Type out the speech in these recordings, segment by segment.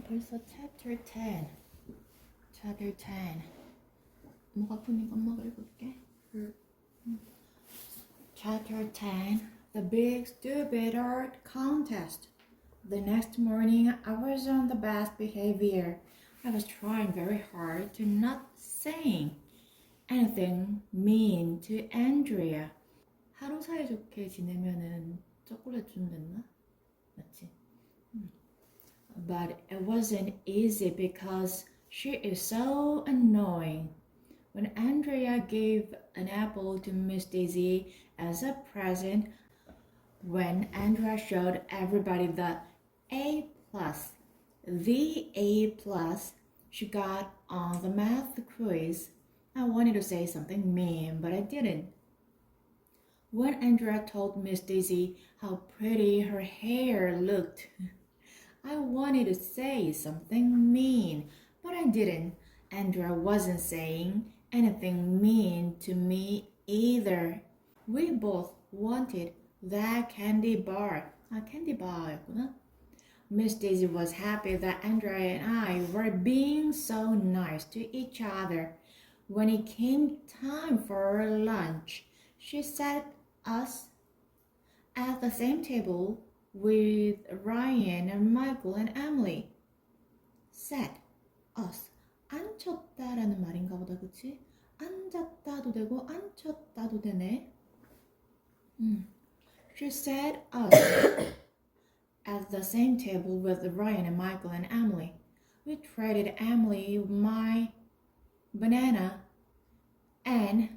벌써 chapter 10. chapter 10. 목 아프니까 엄마가 읽어줄게. Chapter 10. The big stupid art contest. The next morning, I was on the best behavior. I was trying very hard to not saying anything mean to Andrea. 하루 사이좋게 지내면은 초콜릿 준댔나? 맞지? But it wasn't easy because she is so annoying. When Andrea gave an apple to Miss Daisy as a present, when Andrea showed everybody the A+, she got on the math quiz. I wanted to say something mean, but I didn't. When Andrea told Miss Daisy how pretty her hair looked, I wanted to say something mean, but I didn't. Andrea wasn't saying anything mean to me either. We both wanted that candy bar. candy bar였구나. Miss Daisy was happy that Andrea and I were being so nice to each other. When it came time for lunch, she sat us at the same table with Ryan and Michael and Emily. Sat us. 앉혔다라는 말인가 보다, 그치? 앉았다도 되고 앉혔다도 되네. She sat us at the same table with Ryan and Michael and Emily. We traded Emily my banana and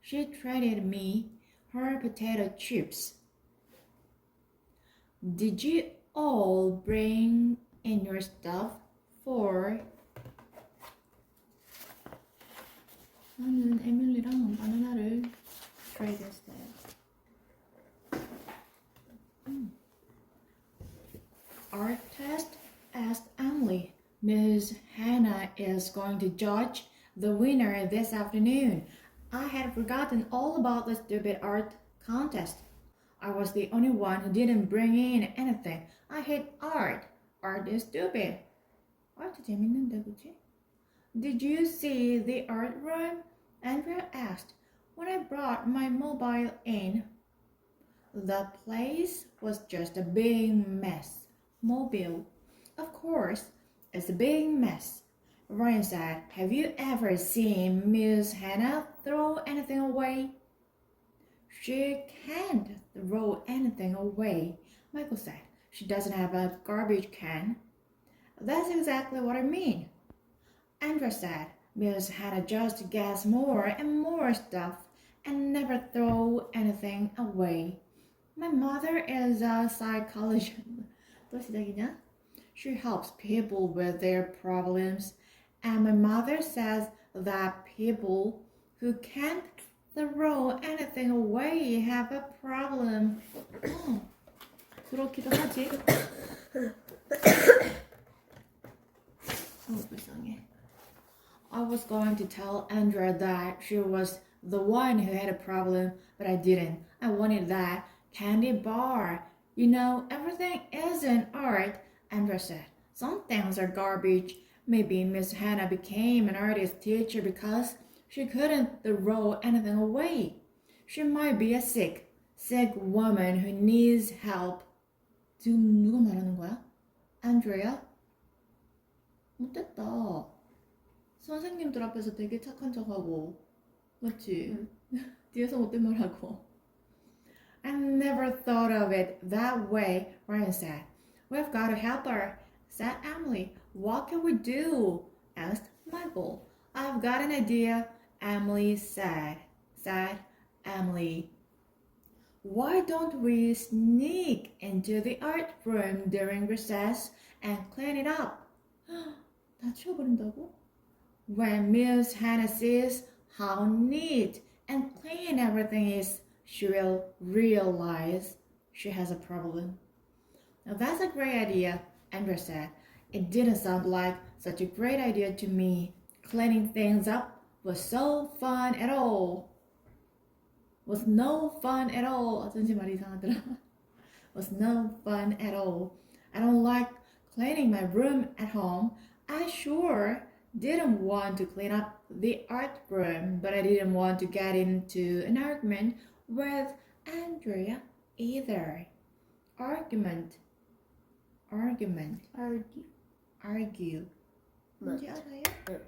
she traded me her potato chips. Did you all bring in your stuff for... 나는 에밀리랑 바나나를 trade 했어요. Art test? Asked Emily. Ms.Hannah is going to judge the winner this afternoon. I had forgotten all about the stupid art contest. I was the only one who didn't bring in anything. I hate art. Art is stupid. art 재밌는데, 그치? Did you see the art room? Andrea asked. When I brought my mobile in, the place was just a big mess. Mobile. Of course, it's a big mess. Ryan said, have you ever seen Ms. Hannah throw anything away? She can't throw anything away. Michael said, she doesn't have a garbage can. That's exactly what I mean. Andrea said, Ms. Hannah just gets more and more stuff and never throw anything away. My mother is a psychologist. 또 시작이냐? She helps people with their problems. And my mother says that people who can't throw anything away have a problem. 그렇기도 하지. 불쌍해. I was going to tell Andrea that she was the one who had a problem, but I didn't. I wanted that candy bar. You know, everything isn't art, Andrea said. Some things are garbage. Maybe Miss Hannah became an artist teacher because she couldn't throw anything away. She might be a sick woman who needs help. 지금 누가 말하는 거야? Andrea? 못됐다. 선생님들 앞에서 되게 착한 척하고, 맞지? 뒤에서 못된 말하고. I never thought of it that way, Ryan said. We've got to help her, said Emily. What can we do? Asked Michael. I've got an idea, Emily said. Emily. Why don't we sneak into the art room during recess and clean it up? 다 치워버린다고? When Ms. Hannah sees how neat and clean everything is, she will realize she has a problem. Now that's a great idea, Andrea said. It didn't sound like such a great idea to me. Cleaning things up was so fun at all. Was no fun at all. 어쩐지 말이 이상하더라. Was no fun at all. I don't like cleaning my room at home. I sure didn't want to clean up the art room, but I didn't want to get into an argument with Andrea either. Argument. Argue. 뭔지 알아요? 네.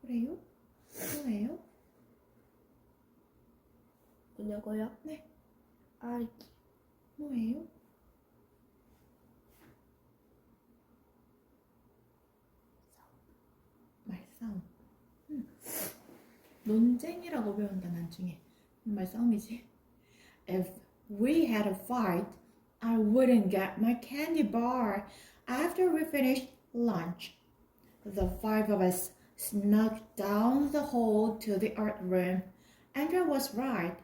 그래요? 뭐예요? 뭐냐고요? 네. 알기. 뭐예요? 말싸움. 논쟁이라고 배운다 나중에. 말싸움이지. If we had a fight, I wouldn't get my candy bar after we finished lunch. The five of us snuck down the hall to the art room. Andrea was right.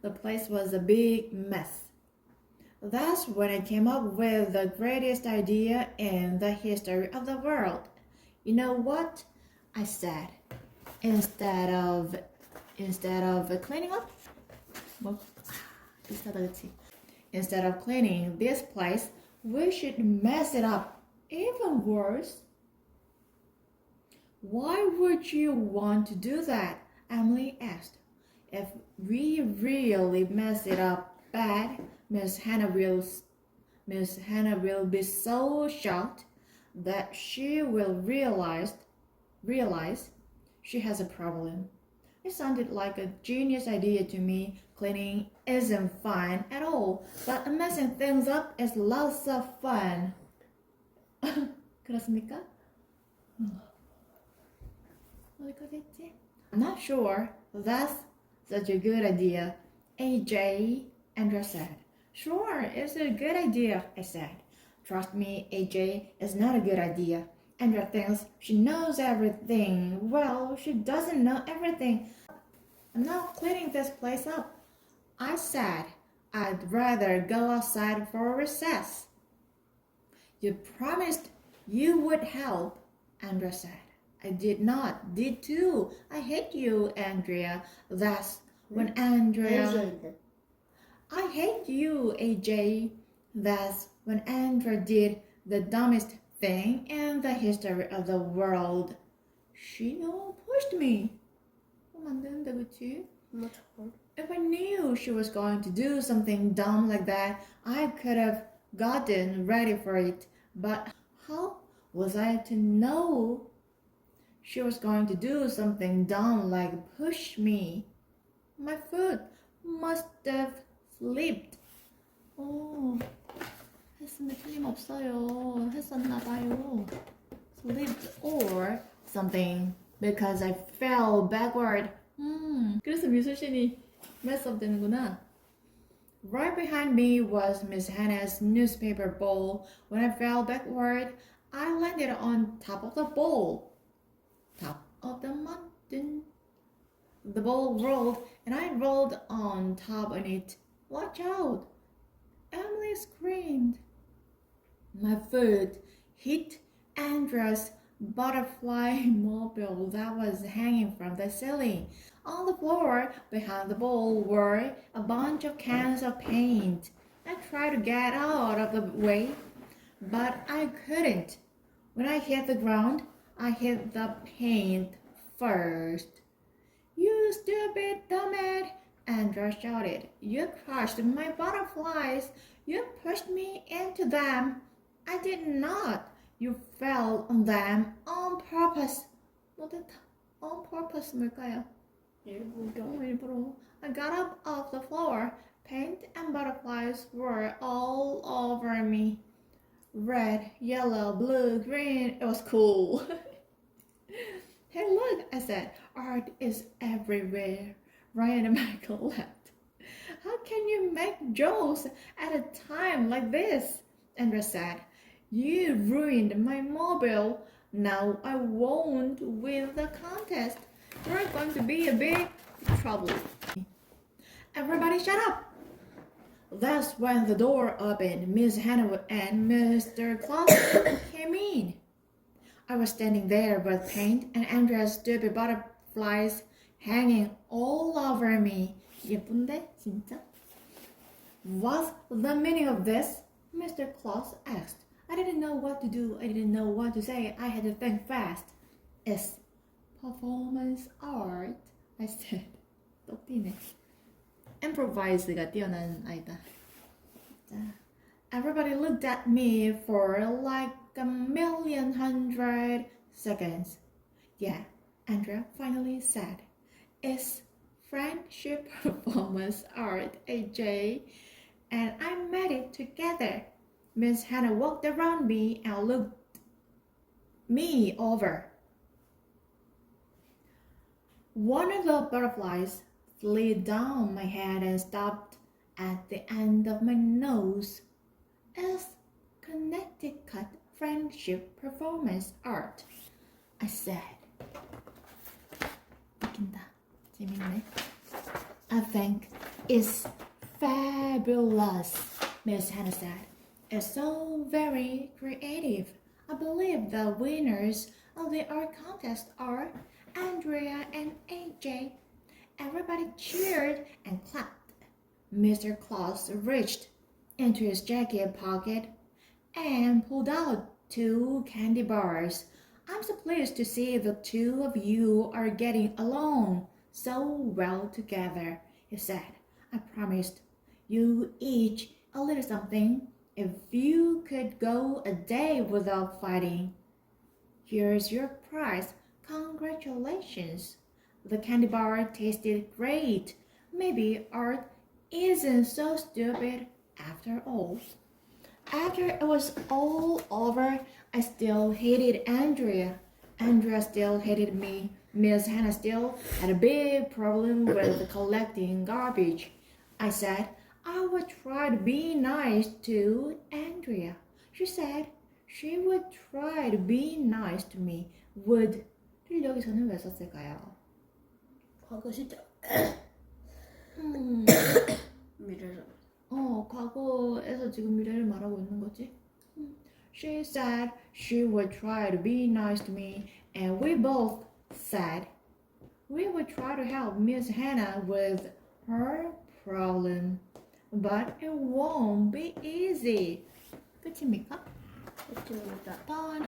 The place was a big mess. That's when I came up with the greatest idea in the history of the world. You know what? I said, instead of cleaning up, instead of cleaning this place, we should mess it up even worse. Why would you want to do that? Emily asked. If we really mess it up bad, Ms.Hannah will be so shocked that she will realize she has a problem. It sounded like a genius idea to me. Cleaning isn't fun at all, but messing things up is lots of fun. 그렇습니까? 어디까지 했지? I'm not sure that's such a good idea. AJ, Andrea said. Sure, it's a good idea, I said. Trust me, AJ, it's not a good idea. Andrea thinks she knows everything. Well, she doesn't know everything. I'm not cleaning this place up. I said I'd rather go outside for a recess. You promised you would help, Andrea said. I did not. Did too. I hate you, Andrea. That's when Andrea... I hate you, AJ. That's when Andrea did the dumbest thing in the history of the world. She pushed me. 안 되는데, 그치? If I knew she was going to do something dumb like that, I could have gotten ready for it. But how was I to know she was going to do something dumb like push me? My foot must have slipped. 했으면 틀림없어요. 했었나봐요. Slipped or something because I fell backward. 그래서 미술신이 mess up 되는구나. Right behind me was Miss Hannah's newspaper bowl. When I fell backward, I landed on top of the bowl. Top of the mountain. The bowl rolled and I rolled on top of it. Watch out! Emily screamed. My foot hit Andrea's butterfly mobile that was hanging from the ceiling. On the floor behind the bowl were a bunch of cans of paint. I tried to get out of the way, but I couldn't. When I hit the ground, I hit the paint first. You stupid dumbass! Andrea shouted. You crushed my butterflies. You pushed me into them. I did not. You fell on them on purpose. 못했다. On purpose 뭘까요? 일부러. I got up off the floor. Paint and butterflies were all over me. Red, yellow, blue, green. It was cool. Hey, look, I said. Art is everywhere. Ryan and Michael laughed. How can you make jokes at a time like this? Andrea said. You ruined my mobile. Now I won't win the contest. You're going to be a big trouble. Everybody shut up! That's when the door opened. Ms. Hannah and Mr. Claus came in. I was standing there with paint and Andrea's stupid butterflies hanging all over me. 예쁜데? 진짜? What's the meaning of this? Mr. Claus asked. I didn't know what to do. I didn't know what to say. I had to think fast. It's performance art, I said. 똑띠네. Improvise가 뛰어난 아이다. 자, everybody looked at me for like a million hundred seconds. Yeah, Andrea finally said, it's friendship performance art, AJ. And I made it together. Miss Hannah walked around me and looked me over. One of the butterflies slid down my head and stopped at the end of my nose. It's Connecticut friendship performance art, I said. 웃긴다. 재밌네. I think it's fabulous, Miss Hannah said. It's so very creative. I believe the winners of the art contest are Andrea and AJ. Everybody cheered and clapped. Mr. Claus reached into his jacket pocket and pulled out 2 candy bars. I'm so pleased to see the 2 of you are getting along so well together, he said. I promised you each a little something if you could go a day without fighting. Here's your prize. Congratulations. The candy bar tasted great. Maybe art isn't so stupid after all. After it was all over, I still hated Andrea. Andrea still hated me. Miss Hannah still had a big problem with collecting garbage. I said I would try to be nice to Andrea. She said she would try to be nice to me. Would를 여기서는 왜 썼을까요? 과거 시절. 미래를. 과거에서 지금 미래를 말하고 있는 거지. She said she would try to be nice to me, and we both said we would try to help Miss Hannah with her problem. But it won't be easy. 끝입니까? 그렇습니다. 다음